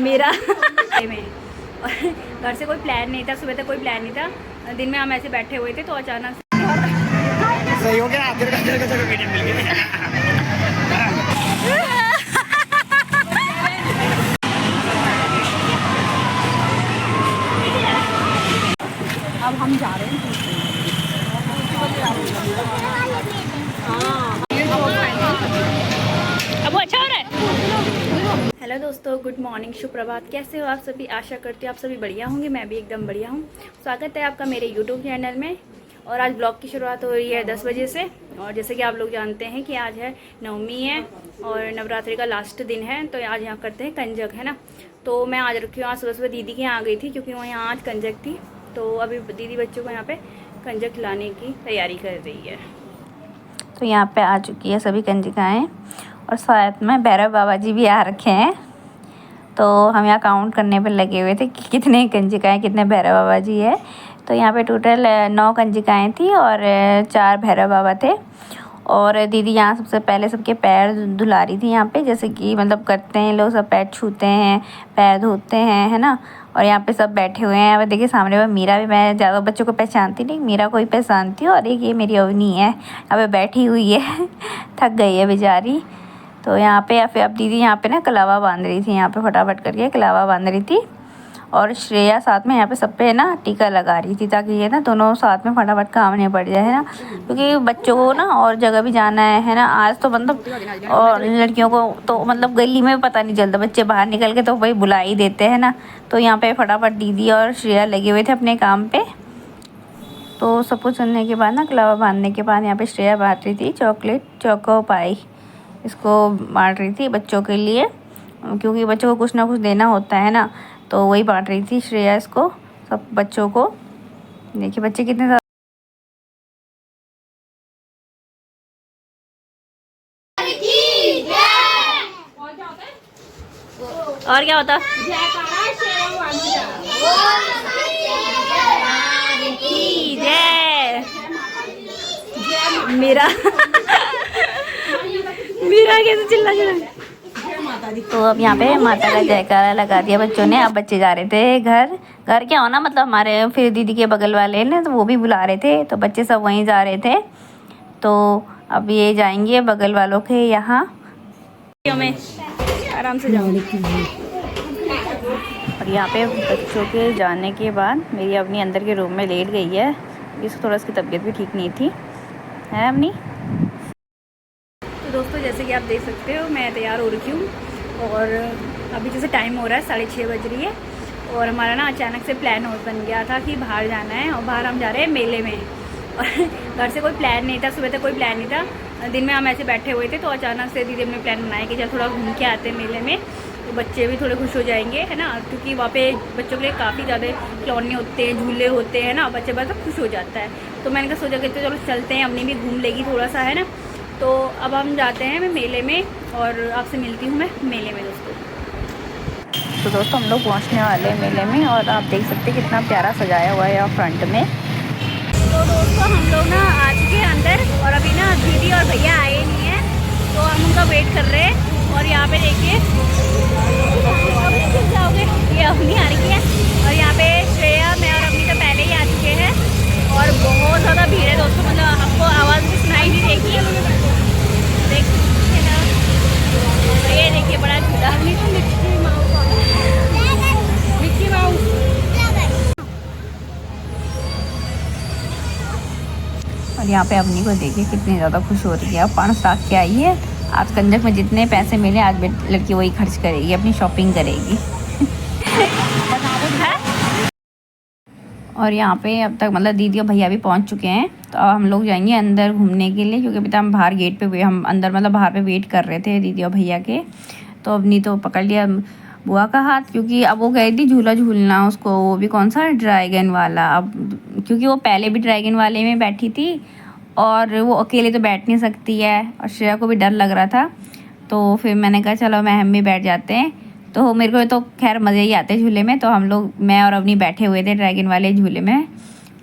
मेरा में और घर से कोई प्लान नहीं था, सुबह तक कोई प्लान नहीं था। दिन में हम ऐसे बैठे हुए थे तो अचानक सही हो गया, मिल गए। अब हम जा रहे हैं। अब वो अच्छा हो रहा है। हेलो दोस्तों, गुड मॉर्निंग, सुप्रभात। कैसे हो आप सभी? आशा करती हूँ आप सभी बढ़िया होंगे। मैं भी एकदम बढ़िया हूँ। स्वागत है आपका मेरे यूट्यूब चैनल में। और आज ब्लॉग की शुरुआत हो रही है 10 बजे से। और जैसे कि आप लोग जानते हैं कि आज है नवमी है और नवरात्रि का लास्ट दिन है, तो आज यहाँ करते हैं कंजक, है ना। तो मैं आज रखी हूँ, आज सुबह सुबह दीदी के यहाँ आ गई थी क्योंकि वो यहाँ आज कंजक थी। तो अभी दीदी बच्चों को यहाँ पे कंजक खिलाने की तैयारी कर रही है। तो यहाँ पे आ चुकी है सभी कंजिकाएँ और साथ में भैरव बाबा जी भी आ रखे हैं। तो हम यहाँ काउंट करने पर लगे हुए थे कि कितने कंजिकाएँ, कितने भैरव बाबा जी है। तो यहाँ पे टोटल 9 कंजिकाएँ थी और 4 भैरव बाबा थे। और दीदी यहाँ सबसे पहले सबके पैर धुला रही थी यहाँ पे, जैसे कि मतलब करते हैं लोग, सब पैर छूते हैं, पैर धोते हैं, है ना। और यहाँ पे सब बैठे हुए हैं। अब देखिए सामने में मीरा भी, मैं ज़्यादा बच्चों को पहचानती नहीं, मीरा को ही पहचानती हूँ। और एक ये मेरी अवनी है, यहाँ पे बैठी हुई है थक गई है बेचारी। तो यहाँ पे फिर अब दीदी यहाँ पे ना कलावा बांध रही थी, यहाँ पे फटाफट करके कलावा बांध रही थी। और श्रेया साथ में यहाँ पे सब पे ना टीका लगा रही थी, ताकि ये ना दोनों साथ में फटाफट काम नहीं पड़ जाए, है ना। क्योंकि बच्चों को ना और जगह भी जाना है ना। आज तो मतलब और लड़कियों को तो मतलब गली में पता नहीं चलता, बच्चे बाहर निकल के तो भाई बुला ही देते हैं ना। तो यहाँ पे फटाफट दीदी और श्रेया लगे हुए थे अपने काम पे। तो सब कुछ सुनने के बाद ना, कलावा बांधने के बाद यहाँ पे श्रेया बांट रही थी चॉकलेट, चोको पाई, इसको बांट रही थी बच्चों के लिए, क्योंकि बच्चों को कुछ ना कुछ देना होता है ना। तो वही बांट रही थी श्रेया इसको, सब बच्चों को। देखिए बच्चे कितने ज़्यादा। और क्या होता? जय मेरा मेरा कैसे चिल्ला चिल्ला। तो अब यहाँ पे माता का जयकारा लगा दिया बच्चों ने। अब बच्चे जा रहे थे घर। घर क्या होना, मतलब हमारे फिर दीदी के बगल वाले ने, तो वो भी बुला रहे थे, तो बच्चे सब वहीं जा रहे थे। तो अब ये जाएंगे बगल वालों के यहाँ। में आराम से जाओ। और यहाँ पे बच्चों के जाने के बाद मेरी अपनी अंदर के रूम में लेट गई है। इसको थोड़ा इसकी तबीयत भी ठीक नहीं थी, है अपनी। तो दोस्तों जैसे कि आप देख सकते हो, मैं तैयार हो रही हूँ और अभी जैसे टाइम हो रहा है 6:30 बज रही है। और हमारा ना अचानक से प्लान और बन गया था कि बाहर जाना है, और बाहर हम जा रहे हैं मेले में। और घर से कोई प्लान नहीं था, सुबह तक कोई प्लान नहीं था। दिन में हम ऐसे बैठे हुए थे तो अचानक से दीदी ने प्लान बनाया कि चल थोड़ा घूम के आते हैं मेले में, तो बच्चे भी थोड़े खुश हो जाएंगे, है ना। क्योंकि वहाँ पे बच्चों के लिए काफ़ी ज़्यादा खिलौने होते हैं, झूले होते हैं ना, बच्चे बड़ा खुश हो जाता है। तो मैंने कहा सोचा कि तो चलो चलते हैं, अपनी भी घूम लेगी थोड़ा सा, है ना। तो अब हम जाते हैं मेले में और आपसे मिलती हूँ मैं मेले में दोस्तों। तो दोस्तों हम लोग पहुँचने वाले हैं मेले में, और आप देख सकते हैं कितना प्यारा सजाया हुआ है यहाँ फ्रंट में। तो दोस्तों हम लोग ना आ चुके हैं अंदर, और अभी ना दीदी और भैया आए नहीं हैं, तो हम उनका वेट कर रहे हैं। और यहाँ पे देखिए जाओगे, ये अपनी आ रही है। और यहाँ पे श्रेया, मैं और अपनी तो पहले ही आ चुके हैं। और बहुत ज़्यादा भीड़ है दोस्तों, मतलब आपको आवाज़ भी सुनाई नहीं देगी। देखिए ना, तो ये देखिए बड़ा झूला, मिक्की माउस। और यहाँ पे अपनी को देखिए कितनी ज़्यादा खुश हो रही है। अब 5 लाख के आई है। आज कंजक में जितने पैसे मिले आज लड़की वही खर्च करेगी, अपनी शॉपिंग करेगी। और यहाँ पे अब तक मतलब दीदी और भैया भी पहुँच चुके हैं। तो अब हम लोग जाएंगे अंदर घूमने के लिए, क्योंकि अभी तक हम बाहर गेट पे हम अंदर मतलब बाहर पे वेट कर रहे थे दीदी और भैया के। तो अपनी तो पकड़ लिया बुआ का हाथ, क्योंकि अब वो गई थी झूला झूलना, उसको वो भी कौन सा ड्रैगन वाला। अब क्योंकि वो पहले भी ड्रैगन वाले में बैठी थी और वो अकेले तो बैठ नहीं सकती है, और श्रेया को भी डर लग रहा था। तो फिर मैंने कहा चलो हम भी बैठ जाते हैं। तो मेरे को तो खैर मज़े ही आते झूले में। तो हम लोग, मैं और अवनी बैठे हुए थे ड्रैगन वाले झूले में,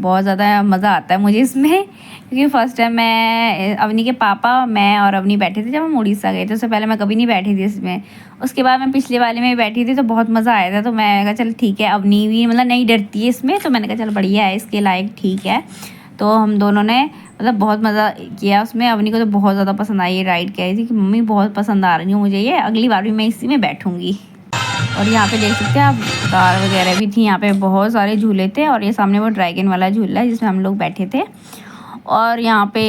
बहुत ज़्यादा मज़ा आता है मुझे इसमें, क्योंकि फ़र्स्ट टाइम मैं अवनी के पापा, मैं और अवनी बैठे थे जब हम उड़ीसा गए थे। उससे पहले मैं कभी नहीं बैठी थी इसमें। उसके बाद मैं पिछले वाले में भी बैठी थी तो बहुत मज़ा आया था। तो मैं कहा चल ठीक है, अवनी भी मतलब नहीं डरती है इसमें, तो मैंने कहा चल बढ़िया है, इसके लायक ठीक है। तो हम दोनों ने मतलब बहुत मज़ा किया उसमें। अवनी को तो बहुत ज़्यादा पसंद आई, ये राइड कह रही थी कि मम्मी बहुत पसंद आ रही हूँ मुझे ये, अगली बार भी मैं इसी में बैठूँगी। और यहाँ पे देख सकते हैं आप, कार वगैरह भी थी यहाँ पे, बहुत सारे झूले थे। और ये सामने वो ड्रैगन वाला झूला है जिसमें हम लोग बैठे थे। और यहाँ पे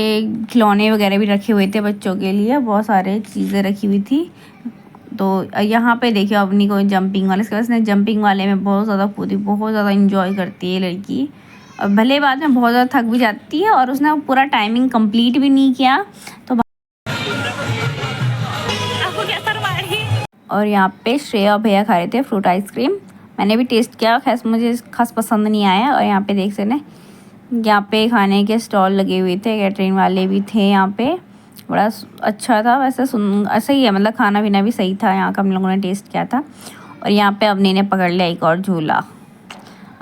खिलौने वगैरह भी रखे हुए थे बच्चों के लिए, बहुत सारे चीज़ें रखी हुई थी। तो यहाँ पे देखिए अवनी को जंपिंग वाले, इसके बाद जंपिंग वाले में बहुत ज़्यादा कूदी, बहुत ज़्यादा इंजॉय करती है लड़की। और भले बाद में बहुत ज़्यादा थक भी जाती है, और उसने पूरा टाइमिंग कंप्लीट भी नहीं किया तो आपको क्या शर्मा रही। और यहाँ पे श्रेया भैया खा रहे थे फ्रूट आइसक्रीम। मैंने भी टेस्ट किया, खैस मुझे खास पसंद नहीं आया। और यहाँ पे देख सकते हैं यहाँ पे खाने के स्टॉल लगे हुए थे, कैटरिंग वाले भी थे यहाँ पे, बड़ा अच्छा था। वैसे ऐसा ही है, मतलब खाना पीना भी सही था यहाँ का, हम लोगों ने टेस्ट किया था। और यहाँ पे अवनी ने पकड़ लिया एक और झूला,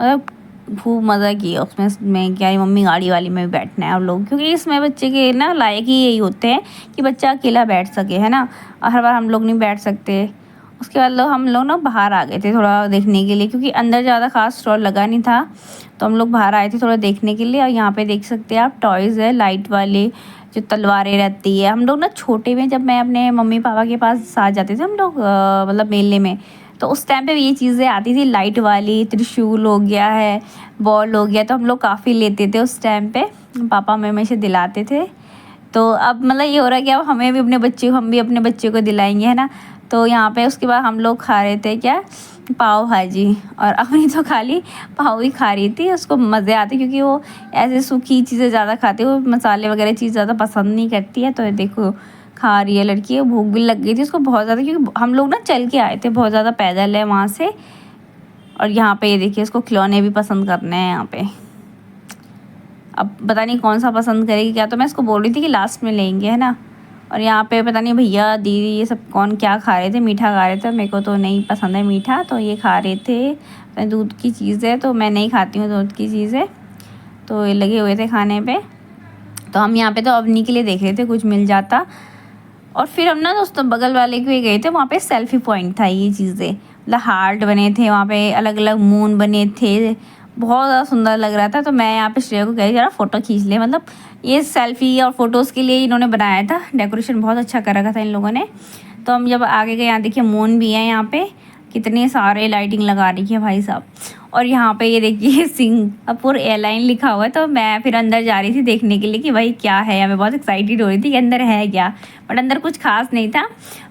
मतलब खूब मज़ा किया उसमें। मैं क्या मम्मी गाड़ी वाली में भी बैठना है आप लोग, क्योंकि इसमें बच्चे के ना लायक ही यही होते हैं कि बच्चा अकेला बैठ सके, है ना। और हर बार हम लोग नहीं बैठ सकते। उसके बाद हम लोग ना बाहर आ गए थे थोड़ा देखने के लिए, क्योंकि अंदर ज़्यादा खास स्टॉल लगा नहीं था, तो हम लोग बाहर आए थे थोड़ा देखने के लिए। और यहाँ पे देख सकते हैं आप टॉयज़ है लाइट वाले, जो तलवारें रहती है। हम लोग ना छोटे में जब मैं अपने मम्मी पापा के पास साथ जाते थे हम लोग मतलब मेले में, तो उस टाइम पे ये चीज़ें आती थी लाइट वाली, त्रिशूल हो गया है, बॉल हो गया, तो हम लोग काफ़ी लेते थे उस टाइम पे, पापा हमें से दिलाते थे। तो अब मतलब ये हो रहा है कि अब हमें भी अपने बच्चे को, हम भी अपने बच्चे को दिलाएंगे, है ना। तो यहाँ पे उसके बाद हम लोग खा रहे थे क्या, पाव भाजी। और अपनी तो खाली पाव ही खा रही थी, उसको मज़े आते क्योंकि वो ऐसे सूखी चीज़ें ज़्यादा खाती है, वो मसाले वगैरह चीज़ ज़्यादा पसंद नहीं करती है। तो देखो खा रही है लड़की, भूख भी लग गई थी उसको बहुत ज़्यादा, क्योंकि हम लोग ना चल के आए थे, बहुत ज़्यादा पैदल है वहाँ से। और यहाँ पे ये देखिए उसको खिलौने भी पसंद करने हैं यहाँ पे। अब पता नहीं कौन सा पसंद करेगी क्या, तो मैं इसको बोल रही थी कि लास्ट में लेंगे, है ना। और यहाँ पे पता नहीं भैया दीदी ये सब कौन क्या खा रहे थे, मीठा खा रहे थे। मेरे को तो नहीं पसंद है मीठा, तो ये खा रहे थे। दूध की चीज़ है तो मैं नहीं खाती हूँ दूध की चीज़ें, तो ये लगे हुए थे खाने पे। तो हम यहाँ पे तो अवनी के लिए देख रहे थे कुछ मिल जाता। और फिर हम ना दोस्तों बगल वाले के गए थे, वहाँ पे सेल्फी पॉइंट था। ये चीज़ें मतलब हार्ट बने थे वहाँ पे, अलग अलग मून बने थे, बहुत ज़्यादा सुंदर लग रहा था। तो मैं यहाँ पे श्रेया को कह रही जरा फ़ोटो खींच ले, मतलब ये सेल्फी और फ़ोटोज़ के लिए इन्होंने बनाया था, डेकोरेशन बहुत अच्छा कर रखा था इन लोगों ने। तो हम जब आगे गए, यहाँ देखिए मून भी है, यहाँ पे कितने सारे लाइटिंग लगा रही है भाई साहब। और यहाँ पे ये देखिए सिंगापुर एयरलाइन लिखा हुआ है। तो मैं फिर अंदर जा रही थी देखने के लिए कि भाई क्या है, मैं बहुत एक्साइटेड हो रही थी कि अंदर है क्या, बट अंदर कुछ खास नहीं था।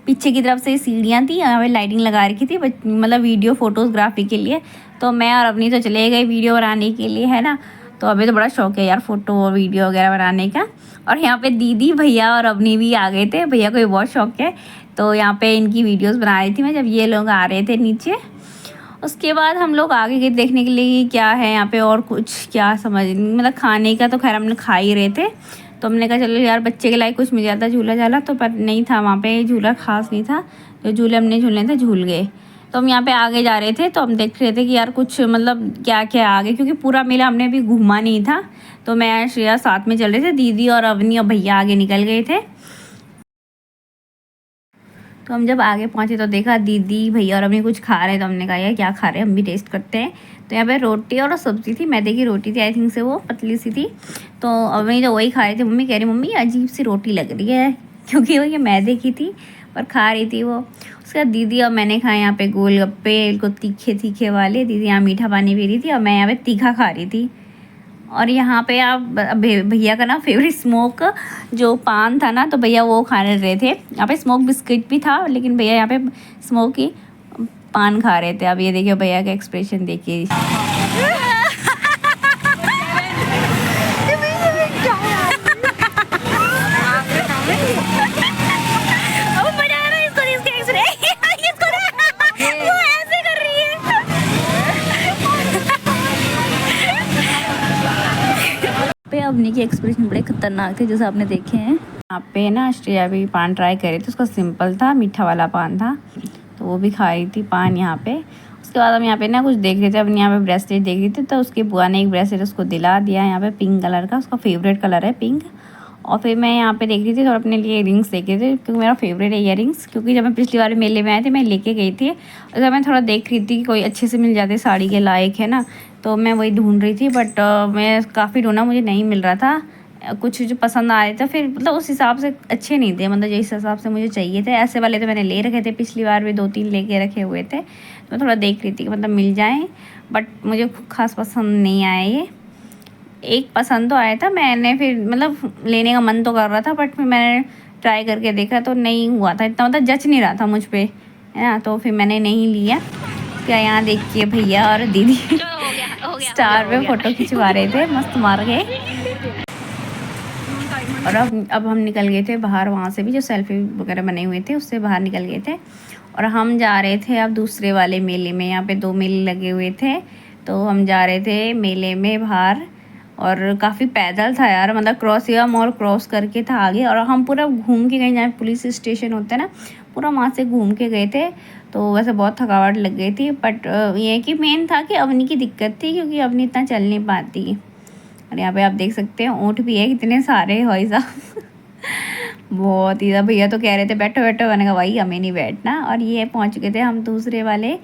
पीछे की तरफ से सीढ़ियाँ थी, यहाँ पे लाइटिंग लगा रखी थी मतलब वीडियो फोटोग्राफी के लिए। तो मैं और अवनी तो चले गए वीडियो बनाने के लिए, है ना। तो अभी तो बड़ा शौक है यार फ़ोटो और वीडियो वगैरह बनाने का। और यहाँ पे दीदी भैया और अवनी भी आ गए थे, भैया को भी बहुत शौक है। तो यहाँ पे इनकी वीडियोस बना रही थी मैं जब ये लोग आ रहे थे नीचे। उसके बाद हम लोग आगे गए देखने के लिए क्या है यहाँ पे, और कुछ क्या समझ नहीं, मतलब खाने का तो खैर हमने खा ही रहे थे। तो हमने कहा चलो यार बच्चे के लायक कुछ मिल जाता झूला झाला, तो पर नहीं था वहाँ पे, झूला खास नहीं था। जो झूले हमने झूलने थे झूल गए। तो हम यहाँ पे आगे जा रहे थे, तो हम देख रहे थे कि यार कुछ मतलब क्या क्या आगे, क्योंकि पूरा मेला हमने अभी घूमा नहीं था। तो मैं श्रेया साथ में चल रहे थे, दीदी और अवनी और भैया आगे निकल गए थे। तो हम जब आगे पहुँचे तो देखा दीदी भैया और अवनी कुछ खा रहे हैं। तो हमने कहा यार क्या खा रहे हैं, हम भी टेस्ट करते हैं। तो यहाँ पे रोटी और सब्ज़ी थी, मैदे की रोटी थी, आई थिंक से वो पतली सी थी। तो अवनी तो वही खा रही थी। मम्मी कह रही मम्मी अजीब सी रोटी लग रही है, क्योंकि वो ये मैदे की थी, पर खा रही थी वो। उसके बाद दीदी और मैंने खाए यहाँ पे गोलगप्पे, इनको तीखे तीखे वाले। दीदी यहाँ मीठा पानी पी रही थी और मैं यहाँ पे तीखा खा रही थी। और यहाँ पे आप भैया का ना फेवरेट स्मोक जो पान था ना, तो भैया वो खा रहे थे। यहाँ पे स्मोक बिस्किट भी था, लेकिन भैया यहाँ पे स्मोक ही पान खा रहे थे। अब ये देखिए भैया का एक्सप्रेशन देखिए। अवनी के एक्सप्रेशन बड़े खतरनाक थे जैसे आपने देखे हैं। यहाँ पे ना श्रेया भी पान ट्राई करे थे, उसका सिंपल था, मीठा वाला पान था, तो वो भी खा रही थी पान यहाँ पे। उसके बाद हम यहाँ पे ना कुछ देख रहे थे, अपने यहाँ पे ब्रेसलेट देख रही थी, तो उसकी बुआ ने एक ब्रेसलेट उसको दिला दिया यहाँ पे पिंक कलर का, उसका फेवरेट कलर है पिंक। और फिर मैं यहाँ पे देख रही थी और अपने लिए इयरिंग्स देख रही थी, क्योंकि मेरा फेवरेट है इयरिंग्स। क्योंकि जब मैं पिछली बार मेले में आए थे मैं लेके गई थी, और जब मैं थोड़ा देख रही थी कि कोई अच्छे से मिल जाते साड़ी के लायक है ना, तो मैं वही ढूंढ रही थी। बट मैं काफ़ी ढूंढा, मुझे नहीं मिल रहा था कुछ जो पसंद आ रहे थे। फिर मतलब उस हिसाब से अच्छे नहीं थे, मतलब जिस हिसाब से मुझे चाहिए थे। ऐसे वाले तो मैंने ले रखे थे, पिछली बार भी 2-3 लेके रखे हुए थे। तो मैं थोड़ा देख रही थी कि मतलब मिल जाए, बट मुझे खास पसंद नहीं आया ये। एक पसंद तो आया था, मैंने फिर मतलब लेने का मन तो कर रहा था, बट फिर मैंने ट्राई करके देखा तो नहीं हुआ था इतना, मतलब जच नहीं रहा था मुझ पे, है ना। तो फिर मैंने नहीं लिया। क्या यहाँ देखिए भैया और दीदी स्टार पे फ़ोटो खिंचवा रहे थे मस्त मार के। और अब हम निकल गए थे बाहर, वहाँ से भी जो सेल्फी वगैरह बने हुए थे उससे बाहर निकल गए थे। और हम जा रहे थे अब दूसरे वाले मेले में। यहाँ पे 2 मेले लगे हुए थे, तो हम जा रहे थे मेले में बाहर। और काफ़ी पैदल था यार, मतलब क्रॉसिया मॉल क्रॉस करके था आगे, और हम पूरा घूम के गए, जहाँ पुलिस स्टेशन होता है ना, पूरा वहाँ से घूम के गए थे। तो वैसे बहुत थकावट लग गई थी, बट ये कि मेन था कि अवनी की दिक्कत थी, क्योंकि अवनी इतना चल नहीं पाती। और यहाँ पे आप देख सकते हैं ऊँट भी है कितने सारे, भाई साहब बहुत ही। भैया तो कह रहे थे बैठो बैठो, मैंने कहा भाई हमें नहीं बैठना। और ये पहुँच गए थे हम दूसरे वाले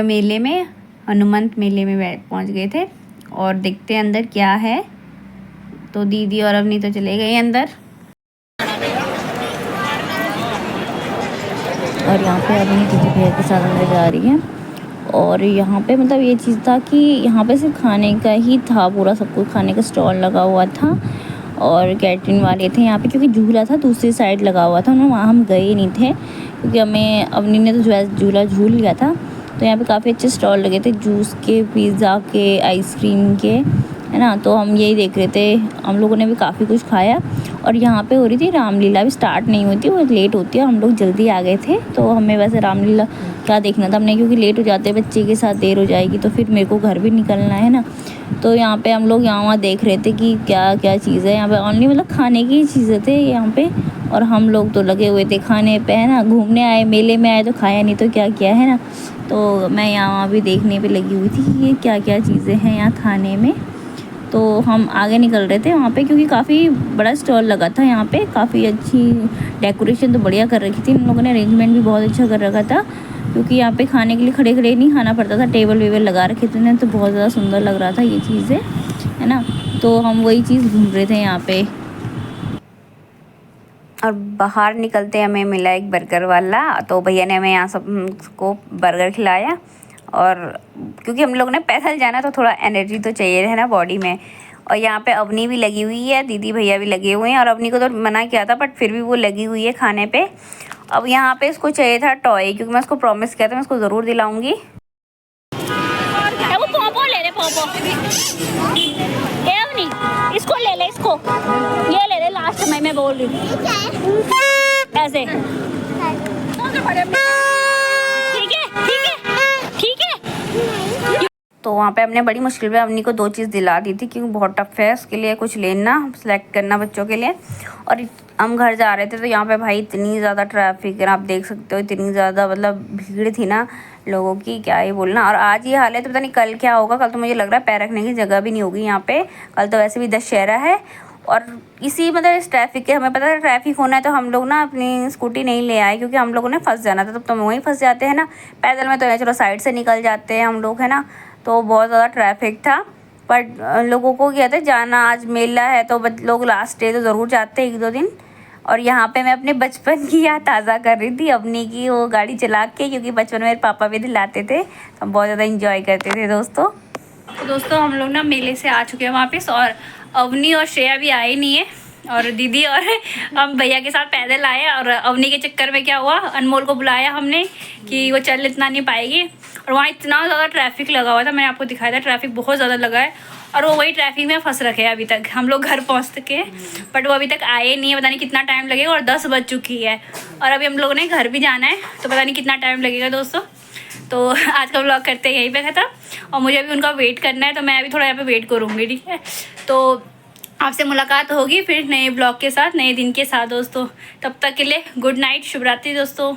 मेले में, हनुमंत मेले में पहुँच गए थे। और देखते हैं अंदर क्या है। तो दीदी और अवनी तो चले गए अंदर, और यहाँ पे अवनी दीदी भैया के साथ अंदर जा रही है। और यहाँ पे मतलब ये चीज़ था कि यहाँ पे सिर्फ खाने का ही था, पूरा सब कुछ खाने का स्टॉल लगा हुआ था। और कैटरिंग वाले थे यहाँ पे, क्योंकि झूला था दूसरी साइड लगा हुआ था, वहाँ हम गए नहीं थे, क्योंकि हमें अवनी ने तो झूला झूल लिया था। तो यहाँ पे काफ़ी अच्छे स्टॉल लगे थे, जूस के, पिज़्ज़ा के, आइसक्रीम के, है ना। तो हम यही देख रहे थे, हम लोगों ने भी काफ़ी कुछ खाया। और यहाँ पे हो रही थी रामलीला, अभी स्टार्ट नहीं हुई थी, वो लेट होती है, हम लोग जल्दी आ गए थे। तो हमें वैसे रामलीला क्या देखना था हमने, क्योंकि लेट हो जाते बच्चे के साथ, देर हो जाएगी, तो फिर मेरे को घर भी निकलना है ना। तो यहाँ पे हम लोग यहाँ वहाँ देख रहे थे कि क्या क्या चीज़ है यहाँ पे, ओनली मतलब खाने की चीज़ें थे यहाँ पे। और हम लोग तो लगे हुए थे खाने पे, है ना। घूमने आए, मेले में आए तो खाया नहीं तो क्या किया, है ना। तो मैं यहाँ भी देखने पे लगी हुई थी कि ये क्या क्या चीज़ें हैं यहाँ खाने में। तो हम आगे निकल रहे थे वहाँ पे, क्योंकि काफ़ी बड़ा स्टॉल लगा था यहाँ पे, काफ़ी अच्छी डेकोरेशन तो बढ़िया कर रखी थी इन लोगों ने, अरेंजमेंट भी बहुत अच्छा कर रखा था। क्योंकि यहाँ पे खाने के लिए खड़े खड़े नहीं खाना पड़ता था, टेबल वेबल लगा रखे थे, तो बहुत ज़्यादा सुंदर लग रहा था ये चीज़ें, है ना। तो हम वही चीज़ ढूंढ रहे थे यहाँ पे। और बाहर निकलते हमें मिला एक बर्गर वाला, तो भैया ने हमें यहाँ सबको बर्गर खिलाया। और क्योंकि हम लोग ने पैदल जाना, तो थोड़ा एनर्जी तो चाहिए है ना बॉडी में। और यहाँ पे अवनी भी लगी हुई है, दीदी भैया भी लगे हुए हैं। और अवनी को तो मना किया था, बट फिर भी वो लगी हुई है खाने पे। अब यहाँ पे इसको चाहिए था टॉय, क्योंकि मैं उसको प्रॉमिस किया था मैं उसको ज़रूर दिलाऊंगी। वो पोपो ले ले, पोपो ए अवनी, इसको ले ले, इसको ये ले ले, लास्ट में मैं बोल रही हूँ ऐसे, ठीक है ठीक है ठीक है। तो वहाँ पे हमने बड़ी मुश्किल में अवनी को 2 चीज़ दिला दी थी, क्योंकि बहुत टफ है उसके लिए कुछ लेना, सेलेक्ट करना बच्चों के लिए। और हम घर जा रहे थे, तो यहाँ पे भाई इतनी ज़्यादा ट्रैफिक है, आप देख सकते हो, इतनी ज़्यादा मतलब भीड़ थी ना लोगों की, क्या ही बोलना। और आज ये हाल है, तो पता नहीं कल क्या होगा। कल तो मुझे लग रहा है पैर रखने की जगह भी नहीं होगी यहाँ पे, कल तो वैसे भी दशहरा है। और इसी मतलब इस ट्रैफिक के, हमें पता है ट्रैफिक होना है, तो हम लोग ना अपनी स्कूटी नहीं ले आए, क्योंकि हम लोगों ने फंस जाना था। तब तो वहीं फंस जाते हैं ना, पैदल में तो है चलो साइड से निकल जाते हैं हम लोग, है ना। तो बहुत ज़्यादा ट्रैफिक था, पर लोगों को क्या था जाना, आज मेला है तो लोग लास्ट डे तो ज़रूर जाते हैं 1-2 दिन। और यहाँ पे मैं अपने बचपन की याद ताज़ा कर रही थी, अपनी की वो गाड़ी चला के, क्योंकि बचपन में मेरे पापा भी दिलाते थे, तो हम बहुत ज़्यादा इंजॉय करते थे दोस्तों। तो दोस्तों हम लोग ना मेले से आ चुके हैं वापस, और अवनी और श्रेया भी आए नहीं है, और दीदी और हम भैया के साथ पैदल आए। और अवनी के चक्कर में क्या हुआ, अनमोल को बुलाया हमने कि वो चल इतना नहीं पाएगी, और वहाँ इतना ज़्यादा ट्रैफिक लगा हुआ था, मैंने आपको दिखाया था, ट्रैफिक बहुत ज़्यादा लगा है। और वो वही ट्रैफिक में फंस रखे हैं अभी तक, हम लोग घर पहुँच के, बट वो अभी तक आए नहीं है, पता नहीं कितना टाइम लगेगा। और 10 बज चुकी है, और अभी हम लोगों ने घर भी जाना है, तो पता नहीं कितना टाइम लगेगा दोस्तों। तो आज का व्लॉग करते हैं यहीं पे खत्म, और मुझे अभी उनका वेट करना है, तो मैं अभी थोड़ा यहाँ पे वेट करूँगी, ठीक है। तो आपसे मुलाकात होगी फिर नए ब्लॉग के साथ, नए दिन के साथ दोस्तों। तब तक के लिए गुड नाइट, शुभ रात्रि दोस्तों।